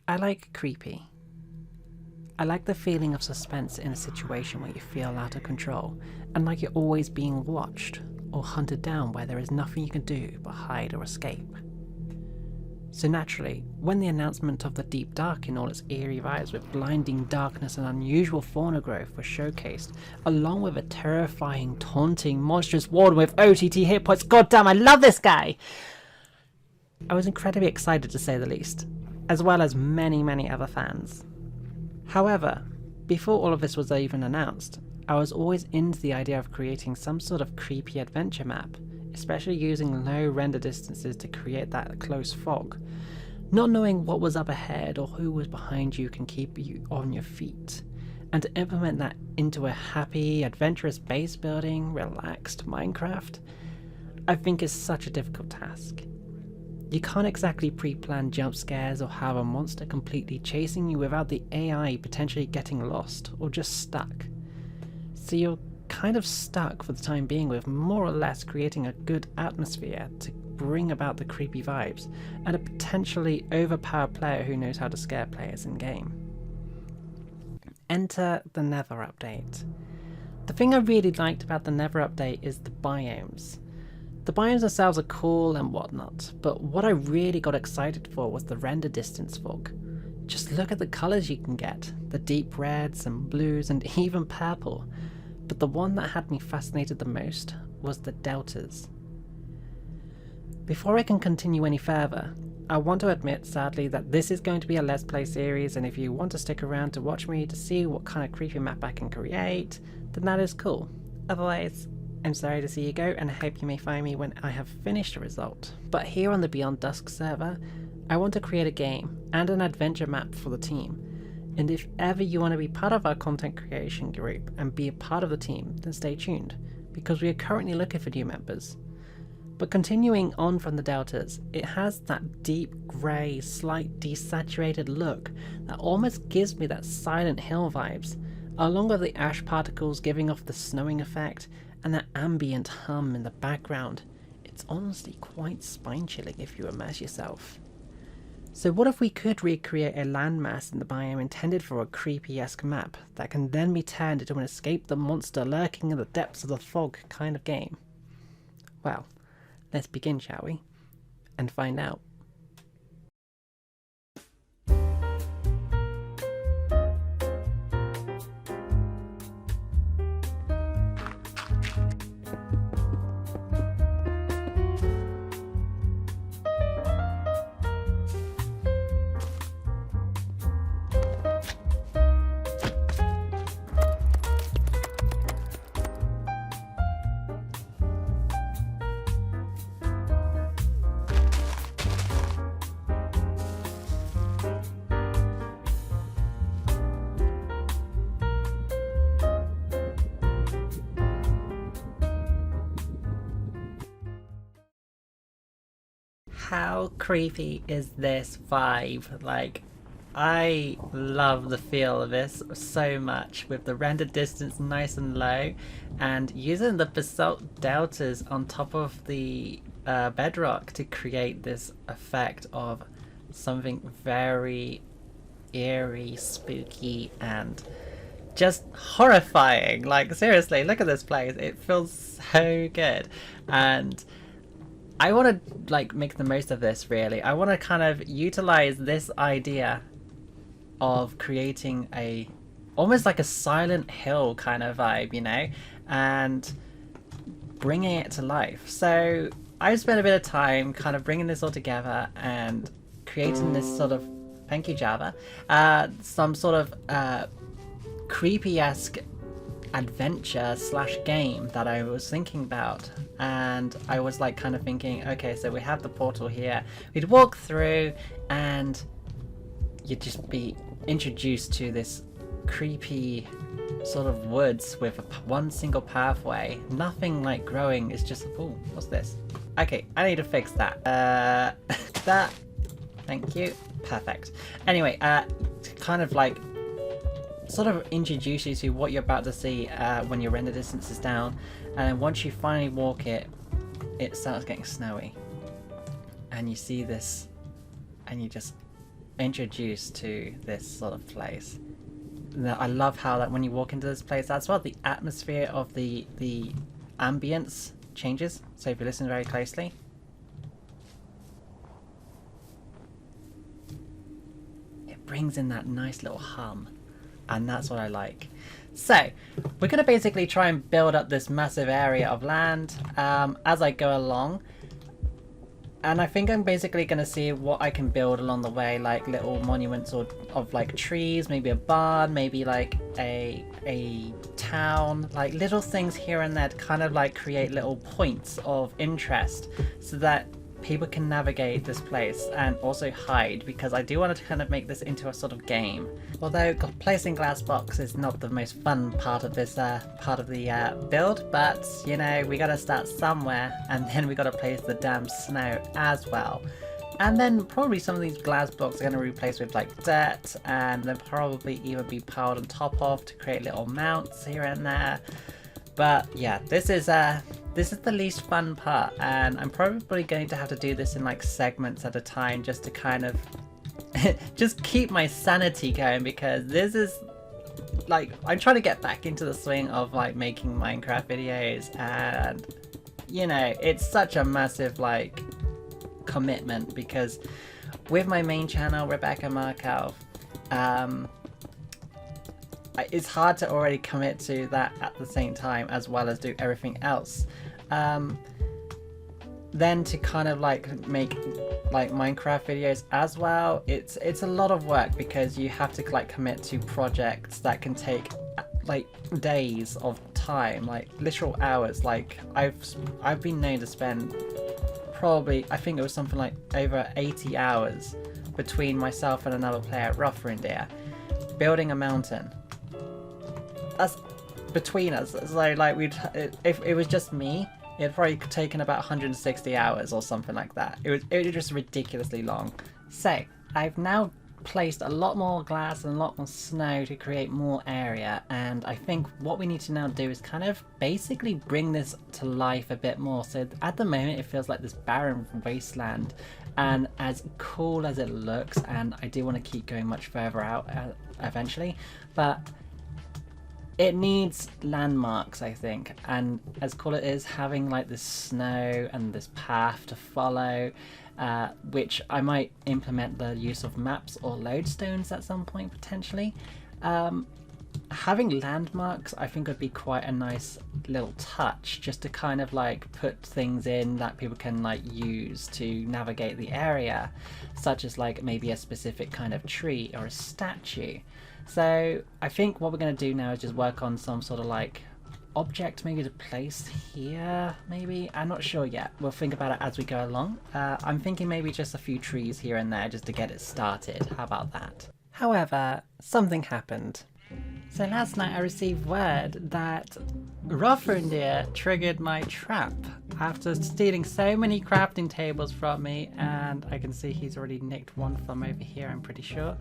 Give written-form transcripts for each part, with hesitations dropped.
I like creepy. I like the feeling of suspense in a situation where you feel out of control and like you're always being watched or hunted down where there is nothing you can do but hide or escape. So naturally, when the announcement of the Deep Dark in all its eerie vibes with blinding darkness and unusual fauna growth was showcased, along with a terrifying, taunting, monstrous warden with OTT hit points, goddamn, I love this guy! I was incredibly excited to say the least, as well as many other fans. However, before all of this was even announced, I was always into the idea of creating some sort of creepy adventure map, especially using low render distances to create that close fog. Not knowing what was up ahead or who was behind you can keep you on your feet, and to implement that into a happy, adventurous base building, relaxed Minecraft, I think is such a difficult task. You can't exactly pre-plan jump scares or have a monster completely chasing you without the AI potentially getting lost or just stuck. So you're kind of stuck for the time being with more or less creating a good atmosphere to bring about the creepy vibes and a potentially overpowered player who knows how to scare players in game. Enter the Nether update. The thing I really liked about the Nether update is the biomes. The biomes themselves are cool and whatnot, but what I really got excited for was the render distance fog. Just look at the colours you can get, the deep reds and blues and even purple. But the one that had me fascinated the most was the deltas. Before I can continue any further, I want to admit sadly that this is going to be a Let's Play series, and if you want to stick around to watch me to see what kind of creepy map I can create, then that is cool. Otherwise, I'm sorry to see you go, and I hope you may find me when I have finished a result. But here on the Beyond Dusk server, I want to create a game and an adventure map for the team. And if ever you want to be part of our content creation group and be a part of the team, then stay tuned, because we are currently looking for new members. But continuing on from the deltas, it has that deep grey, slight desaturated look that almost gives me that Silent Hill vibes, along with the ash particles giving off the snowing effect and that ambient hum in the background. It's honestly quite spine-chilling if you immerse yourself. So what if we could recreate a landmass in the biome intended for a creepy-esque map that can then be turned into an escape the monster lurking in the depths of the fog kind of game? Well, let's begin, shall we? And find out. How creepy is this vibe? Like, I love the feel of this so much, with the render distance nice and low and using the basalt deltas on top of the bedrock to create this effect of something very eerie, spooky and just horrifying. Like, seriously, look at this place. It feels so good, and I want to like make the most of this, really. I want to kind of utilize this idea of creating a almost like a Silent Hill kind of vibe, you know, and bringing it to life. So I spent a bit of time kind of bringing this all together and creating this sort of, thank you Java, some sort of creepy-esque adventure slash game that I was thinking about. And I was like kind of thinking, okay, so we have the portal here, we'd walk through and you'd just be introduced to this creepy sort of woods with one single pathway, nothing like growing. It's just, oh, what's this? Okay, I need to fix that. That, thank you, perfect. Anyway, to kind of like sort of introduce you to what you're about to see when your render distance is down, and then once you finally walk it, it starts getting snowy and you see this and you just introduced to this sort of place. I love how that when you walk into this place as well, the atmosphere of the ambience changes. So if you listen very closely, it brings in that nice little hum, and that's what I like. So we're going to basically try and build up this massive area of land as I go along. And I think I'm basically going to see what I can build along the way, like little monuments of like trees, maybe a barn, maybe like a town, like little things here and there to kind of like create little points of interest so that people can navigate this place and also hide, because I do want to kind of make this into a sort of game. Although placing glass blocks is not the most fun part of this part of the build, but you know, we gotta start somewhere, and then we gotta place the damn snow as well. And then probably some of these glass blocks are going to replace with like dirt, and then probably even be piled on top of to create little mounts here and there. But yeah, this is the least fun part, and I'm probably going to have to do this in like segments at a time just to kind of just keep my sanity going, because this is like, I'm trying to get back into the swing of like making Minecraft videos, and you know, it's such a massive like commitment, because with my main channel, Rebecca Markov, it's hard to already commit to that at the same time as well as do everything else. Then to kind of like make like Minecraft videos as well, it's a lot of work, because you have to like commit to projects that can take like days of time, like literal hours. Like I've been known to spend probably, I think it was something like over 80 hours between myself and another player at Rough Reindeer building a mountain. That's between us. So like if it was just me, it'd probably taken about 160 hours or something like that. It was just ridiculously long. So I've now placed a lot more glass and a lot more snow to create more area, and I think what we need to now do is kind of basically bring this to life a bit more. So at the moment it feels like this barren wasteland, and as cool as it looks, and I do want to keep going much further out eventually, but it needs landmarks, I think, and as cool it is having like this snow and this path to follow, which I might implement the use of maps or lodestones at some point potentially. Having landmarks I think would be quite a nice little touch, just to kind of like put things in that people can like use to navigate the area, such as like maybe a specific kind of tree or a statue. So I think what we're going to do now is just work on some sort of like object maybe to place here, maybe. I'm not sure yet. We'll think about it as we go along. I'm thinking maybe just a few trees here and there just to get it started. How about that? However, something happened. So last night I received word that Rough Reindeer triggered my trap after stealing so many crafting tables from me, and I can see he's already nicked one from over here, I'm pretty sure,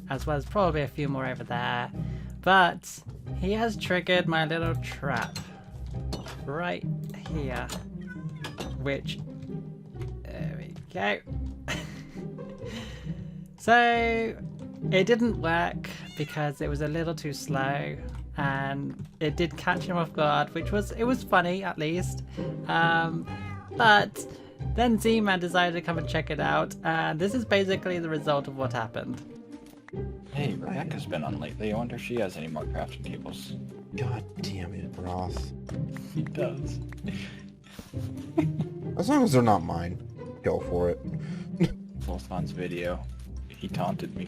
as well as probably a few more over there. But he has triggered my little trap right here, which, there we go. So it didn't work because it was a little too slow, and it did catch him off guard, which was, it was funny at least. But then Z-Man decided to come and check it out, and this is basically the result of what happened. Hey, Rebecca's been on lately. I wonder if she has any more crafting tables. God damn it, Roth. He does. As long as they're not mine, go for it. Wolfman's video. He taunted me.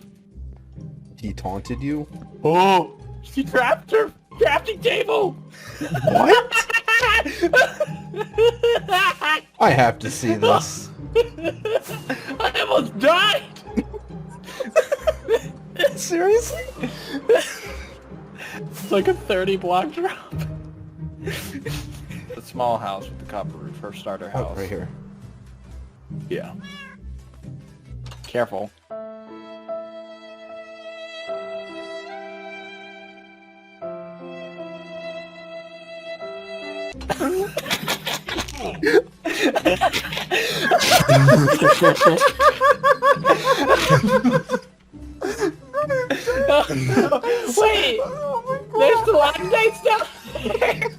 He taunted you? Oh! She trapped her crafting table! What? I have to see this. I almost died! Seriously? It's like a 30-block drop. The small house with the copper roof, her starter house. Oh, right here. Yeah. Careful. Wait! There's stalagmites down there!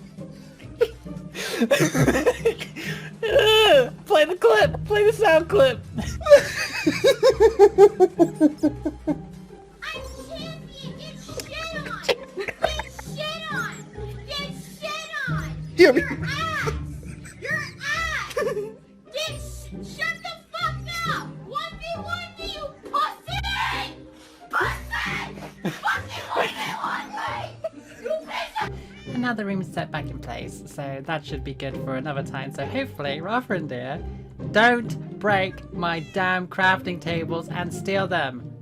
Play the clip! Play the sound clip! I'm champion! Get shit on! Get shit on! Get shit on! Yeah, Your ass! Your ass! Shut the fuck up! 1v1 me, you pussy! Pussy! Fucking 1v1 me! You piece of... And now the room is set back in place, so that should be good for another time. So hopefully, Rafa and dear, don't break my damn crafting tables and steal them.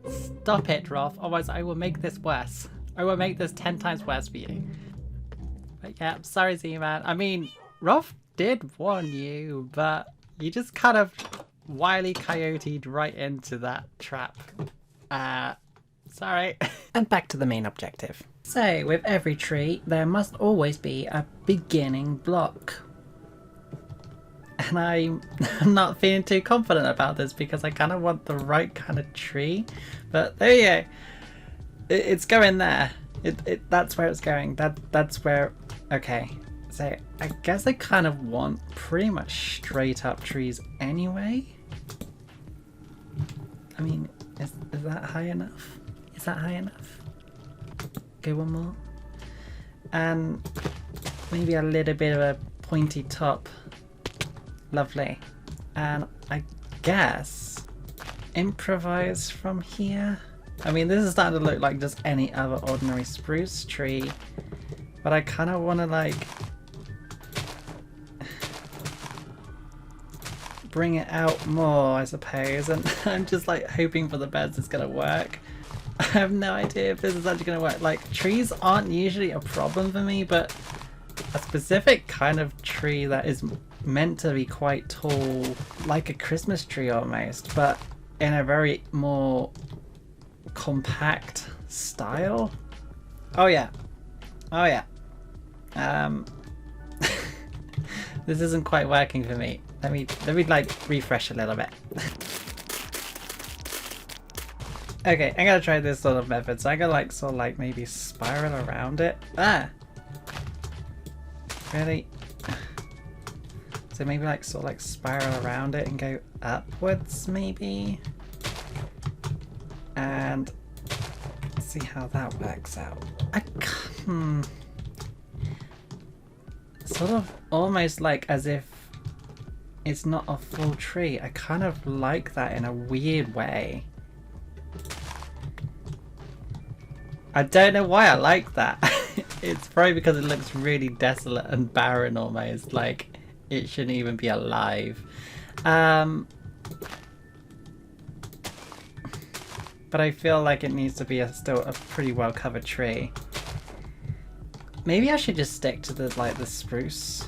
Stop it, Rolf, otherwise I will make this worse. I will make this 10 times worse for you. But yeah, I'm sorry, Z-Man. I mean, Rolf did warn you, but you just kind of wily coyote'd right into that trap. Sorry. And back to the main objective. So, with every tree, there must always be a beginning block. And I'm not feeling too confident about this because I kind of want the right kind of tree. But there you go. It's going there. That's where it's going. That's where... Okay. So, I guess I kind of want pretty much straight up trees anyway. I mean, is that high enough? Is that high enough? Go one more. And maybe a little bit of a pointy top. Lovely. And I guess improvise from here. I mean, this is starting to look like just any other ordinary spruce tree, but I kind of want to like bring it out more, I suppose, and I'm just like hoping for the best it's gonna work. I have no idea if this is actually gonna work. Like, trees aren't usually a problem for me, but a specific kind of tree that is meant to be quite tall, like a Christmas tree almost, but in a very more compact style. Oh yeah. Oh yeah. This isn't quite working for me. Let me like refresh a little bit. Okay, I'm gonna try this sort of method. So I'm gonna like sort of like maybe spiral around it. Ah! Really? So maybe like sort of like spiral around it and go upwards maybe? And see how that works out. Sort of almost like as if it's not a full tree. I kind of like that in a weird way. I don't know why I like that. It's probably because it looks really desolate and barren almost, like it shouldn't even be alive. But I feel like it needs to be still a pretty well covered tree. Maybe I should just stick to the spruce.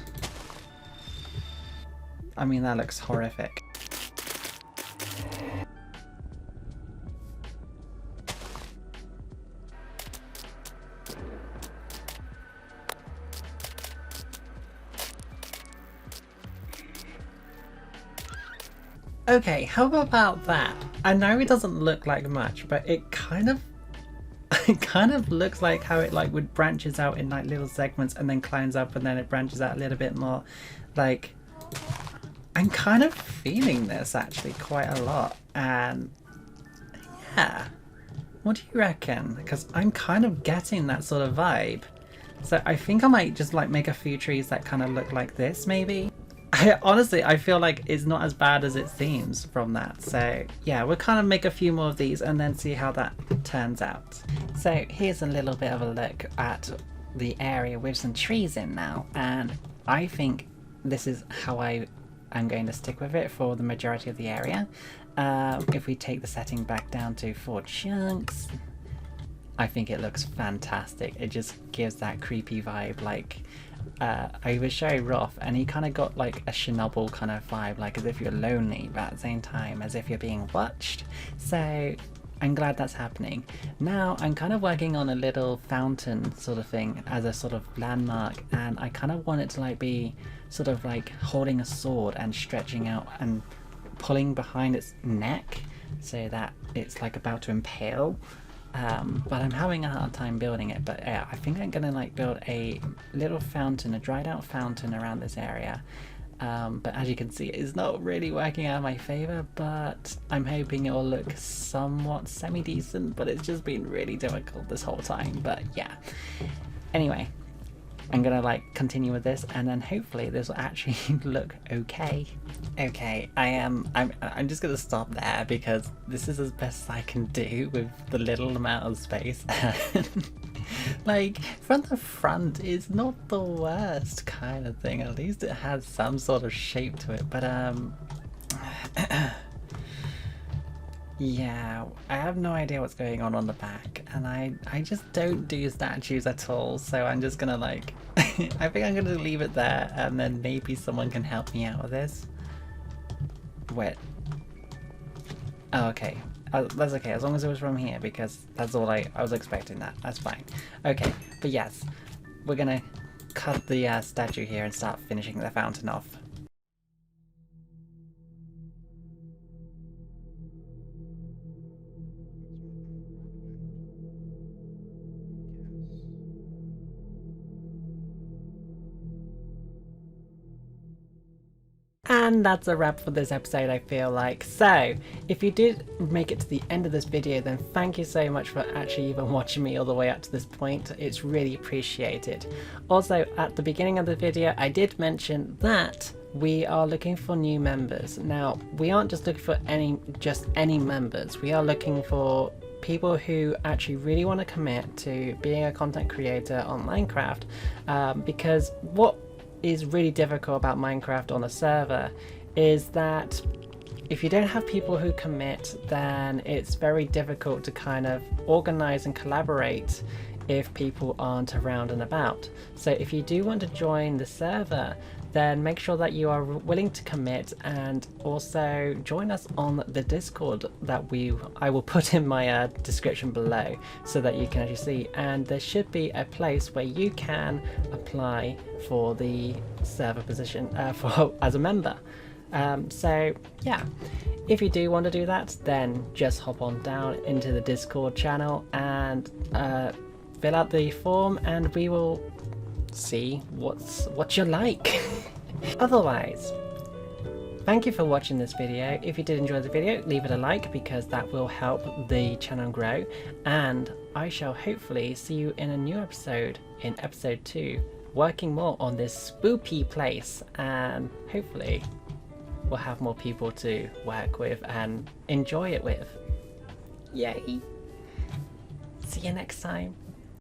I mean, that looks horrific. Okay, how about that? I know it doesn't look like much, but it kind of looks like how it like would branches out in like little segments and then climbs up and then it branches out a little bit more. Like, I'm kind of feeling this actually quite a lot, and yeah, what do you reckon? Because I'm kind of getting that sort of vibe. So I think I might just like make a few trees that kind of look like this maybe. Honestly, I feel like it's not as bad as it seems from that. So yeah, we'll kind of make a few more of these and then see how that turns out. So here's a little bit of a look at the area with some trees in now. And I think this is how I'm going to stick with it for the majority of the area. If we take the setting back down to 4 chunks, I think it looks fantastic. It just gives that creepy vibe, like I was showing Roth and he kind of got like a Chernobyl kind of vibe, like as if you're lonely but at the same time as if you're being watched. So I'm glad that's happening. Now I'm kind of working on a little fountain sort of thing as a sort of landmark, and I kind of want it to like be sort of like holding a sword and stretching out and pulling behind its neck so that it's like about to impale. but I'm having a hard time building it. But yeah, I think I'm gonna like build a little fountain, a dried out fountain around this area. But as you can see, it's not really working out in my favor, but I'm hoping it will look somewhat semi-decent, but it's just been really difficult this whole time. But yeah, anyway, I'm gonna like continue with this, and then hopefully this will actually look okay. Okay, I'm just gonna stop there because this is as best I can do with the little amount of space. Like, from the front is not the worst kind of thing. At least it has some sort of shape to it. But yeah, I have no idea what's going on the back, and I just don't do statues at all. So I'm just gonna like, I think I'm gonna leave it there, and then maybe someone can help me out with this. Wait. Oh, okay. That's okay, as long as it was from here, because that's all I was expecting that. That's fine. Okay, but yes, we're gonna cut the statue here and start finishing the fountain off. And that's a wrap for this episode, I feel like. So, if you did make it to the end of this video, then thank you so much for actually even watching me all the way up to this point. It's really appreciated. Also, at the beginning of the video, I did mention that we are looking for new members. Now, we aren't just looking for just any members. We are looking for people who actually really want to commit to being a content creator on Minecraft, because what is really difficult about Minecraft on a server is that if you don't have people who commit, then it's very difficult to kind of organize and collaborate if people aren't around and about. So if you do want to join the server, then make sure that you are willing to commit, and also join us on the Discord that I will put in my description below so that you can actually see. And there should be a place where you can apply for the server position as a member. So yeah, if you do want to do that, then just hop on down into the Discord channel and fill out the form, and we will see what you like. Otherwise, thank you for watching this video. If you did enjoy the video, leave it a like, because that will help the channel grow, and I shall hopefully see you in a new episode, in episode 2, working more on this spoopy place, and hopefully we'll have more people to work with and enjoy it with. Yay! See you next time.